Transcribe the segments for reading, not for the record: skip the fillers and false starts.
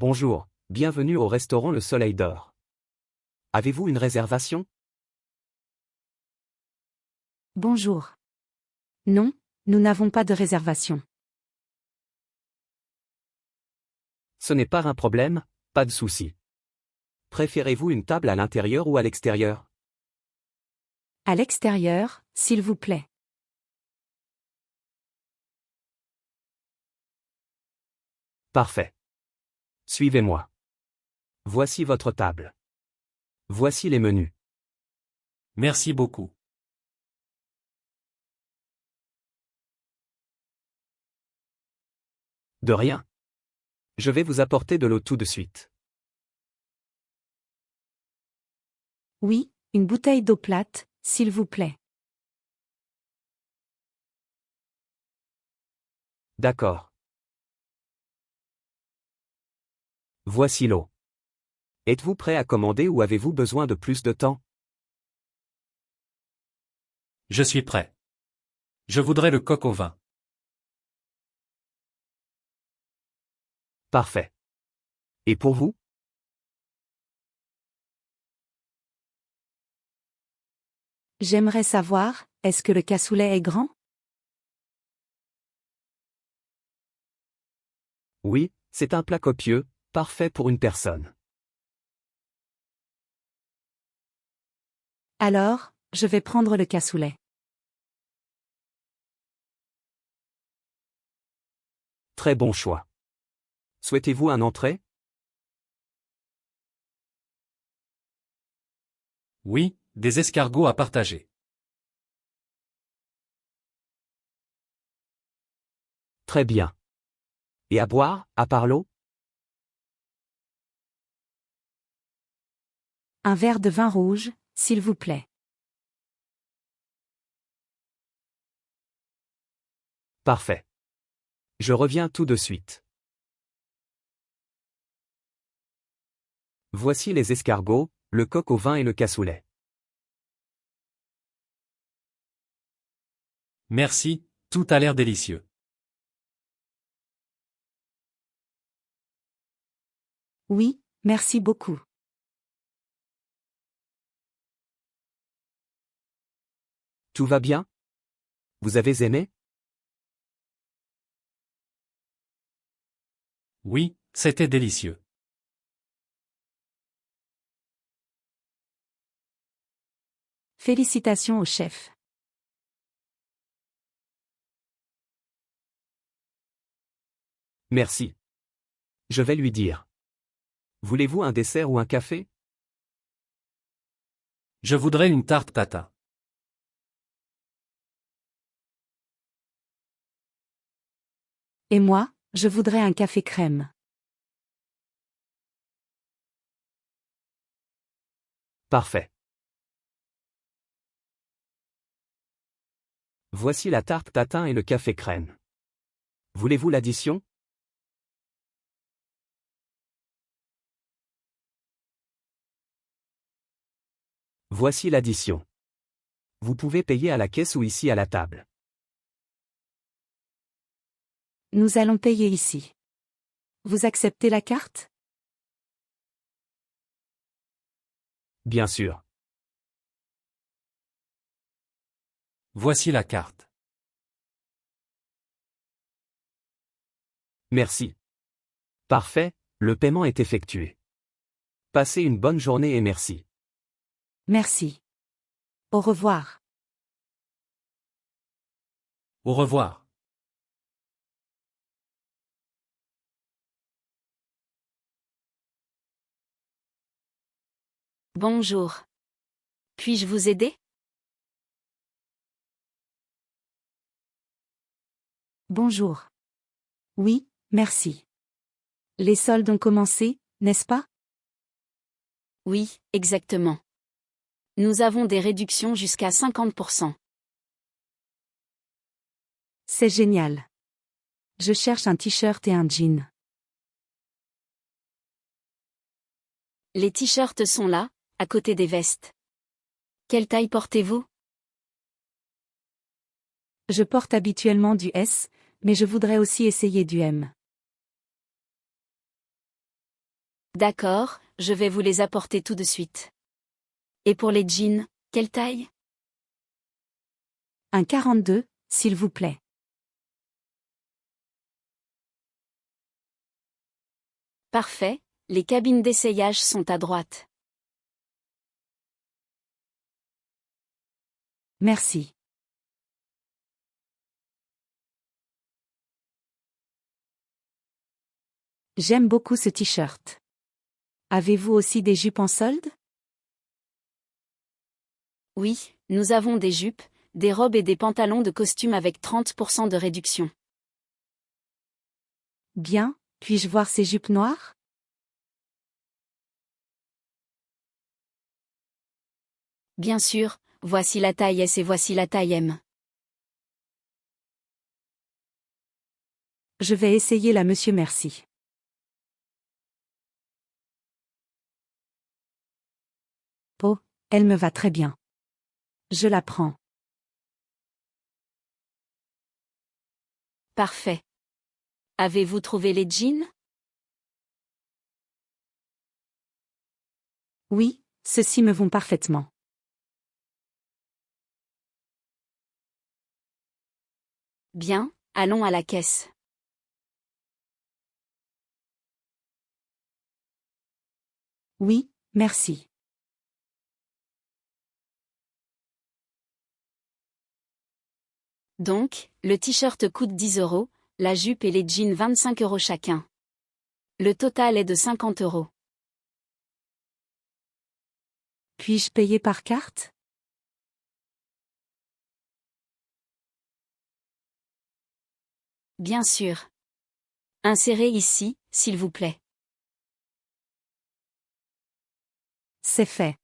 Bonjour, bienvenue au restaurant Le Soleil d'Or. Avez-vous une réservation? Bonjour. Non, nous n'avons pas de réservation. Ce n'est pas un problème, pas de souci. Préférez-vous une table à l'intérieur ou à l'extérieur? À l'extérieur, s'il vous plaît. Parfait. Suivez-moi. Voici votre table. Voici les menus. Merci beaucoup. De rien. Je vais vous apporter de l'eau tout de suite. Oui, une bouteille d'eau plate, s'il vous plaît. D'accord. Voici l'eau. Êtes-vous prêt à commander ou avez-vous besoin de plus de temps? Je suis prêt. Je voudrais le coq au vin. Parfait. Et pour vous? J'aimerais savoir, est-ce que le cassoulet est grand? Oui, c'est un plat copieux, parfait pour une personne. Alors, je vais prendre le cassoulet. Très bon choix. Souhaitez-vous un entrée? Oui, des escargots à partager. Très bien. Et à boire, à part l'eau? Un verre de vin rouge, s'il vous plaît. Parfait. Je reviens tout de suite. Voici les escargots, le coq au vin et le cassoulet. Merci, tout a l'air délicieux. Oui, merci beaucoup. Tout va bien? Vous avez aimé? Oui, c'était délicieux. Félicitations au chef. Merci. Je vais lui dire. Voulez-vous un dessert ou un café? Je voudrais une tarte tatin. Et moi, je voudrais un café crème. Parfait. Voici la tarte tatin et le café crème. Voulez-vous l'addition? Voici l'addition. Vous pouvez payer à la caisse ou ici à la table. Nous allons payer ici. Vous acceptez la carte? Bien sûr. Voici la carte. Merci. Parfait, le paiement est effectué. Passez une bonne journée et merci. Merci. Au revoir. Au revoir. Bonjour. Puis-je vous aider? Bonjour. Oui, merci. Les soldes ont commencé, n'est-ce pas? Oui, exactement. Nous avons des réductions jusqu'à 50%. C'est génial. Je cherche un t-shirt et un jean. Les t-shirts sont là, à côté des vestes. Quelle taille portez-vous? Je porte habituellement du S, mais je voudrais aussi essayer du M. D'accord, je vais vous les apporter tout de suite. Et pour les jeans, quelle taille? Un 42, s'il vous plaît. Parfait, les cabines d'essayage sont à droite. Merci. J'aime beaucoup ce t-shirt. Avez-vous aussi des jupes en solde? Oui, nous avons des jupes, des robes et des pantalons de costume avec 30% de réduction. Bien, puis-je voir ces jupes noires? Bien sûr, voici la taille S et voici la taille M. Je vais essayer la monsieur merci. Oh, elle me va très bien. Je la prends. Parfait. Avez-vous trouvé les jeans? Oui, ceux-ci me vont parfaitement. Bien, allons à la caisse. Oui, merci. Donc, le t-shirt coûte 10 €, la jupe et les jeans 25 € chacun. Le total est de 50 €. Puis-je payer par carte? Bien sûr. Insérez ici, s'il vous plaît. C'est fait.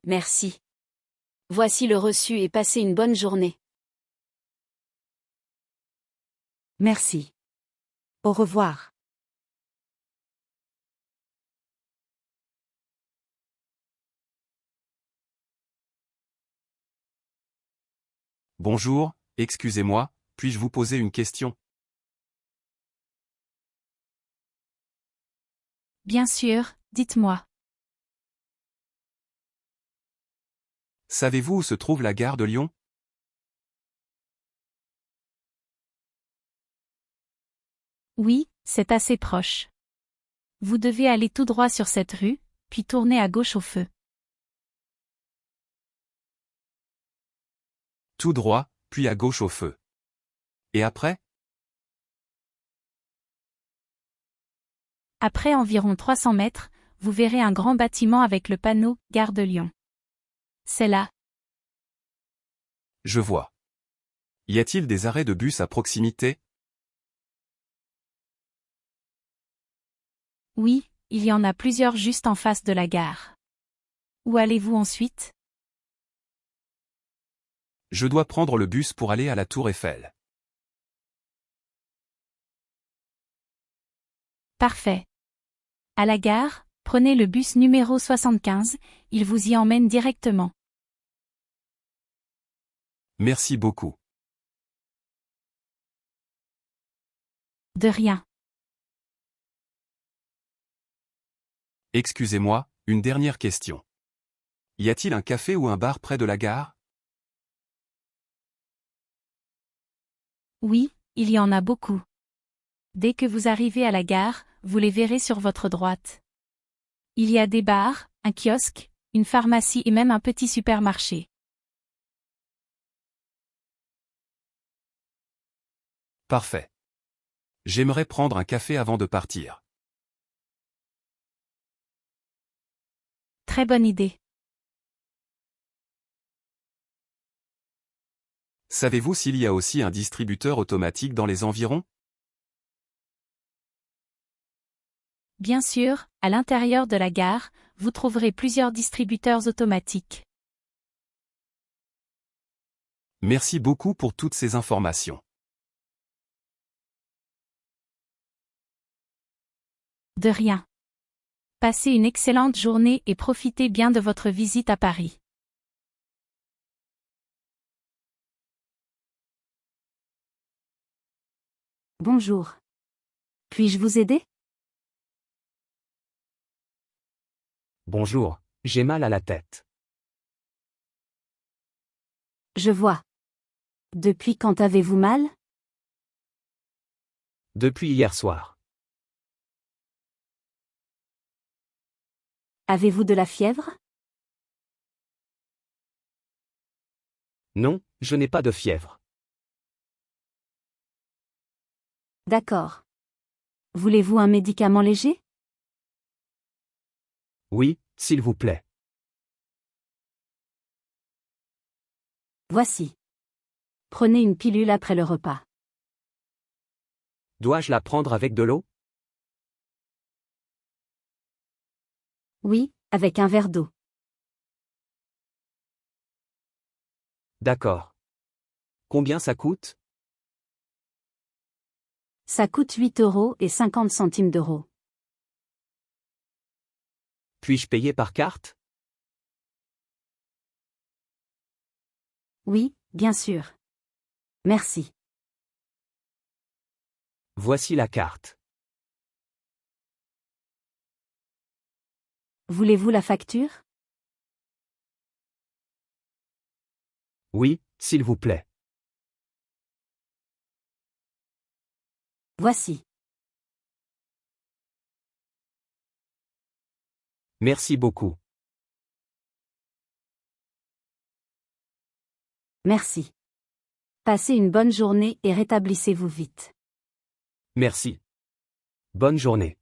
Merci. Voici le reçu et passez une bonne journée. Merci. Au revoir. Bonjour, excusez-moi, puis-je vous poser une question? Bien sûr, dites-moi. Savez-vous où se trouve la gare de Lyon? Oui, c'est assez proche. Vous devez aller tout droit sur cette rue, puis tourner à gauche au feu. Tout droit, puis à gauche au feu. Et après? Après environ 300 mètres, vous verrez un grand bâtiment avec le panneau « Gare de Lyon ». C'est là. Je vois. Y a-t-il des arrêts de bus à proximité? Oui, il y en a plusieurs juste en face de la gare. Où allez-vous ensuite? Je dois prendre le bus pour aller à la Tour Eiffel. Parfait. À la gare, prenez le bus numéro 75, il vous y emmène directement. Merci beaucoup. De rien. Excusez-moi, une dernière question. Y a-t-il un café ou un bar près de la gare? Oui, il y en a beaucoup. Dès que vous arrivez à la gare, vous les verrez sur votre droite. Il y a des bars, un kiosque, une pharmacie et même un petit supermarché. Parfait. J'aimerais prendre un café avant de partir. Très bonne idée. Savez-vous s'il y a aussi un distributeur automatique dans les environs? Bien sûr, à l'intérieur de la gare, vous trouverez plusieurs distributeurs automatiques. Merci beaucoup pour toutes ces informations. De rien. Passez une excellente journée et profitez bien de votre visite à Paris. Bonjour. Puis-je vous aider? Bonjour, j'ai mal à la tête. Je vois. Depuis quand avez-vous mal? Depuis hier soir. Avez-vous de la fièvre? Non, je n'ai pas de fièvre. D'accord. Voulez-vous un médicament léger? Oui, s'il vous plaît. Voici. Prenez une pilule après le repas. Dois-je la prendre avec de l'eau? Oui, avec un verre d'eau. D'accord. Combien ça coûte? Ça coûte 8,50 €. Puis-je payer par carte? Oui, bien sûr. Merci. Voici la carte. Voulez-vous la facture? Oui, s'il vous plaît. Voici. Merci beaucoup. Merci. Passez une bonne journée et rétablissez-vous vite. Merci. Bonne journée.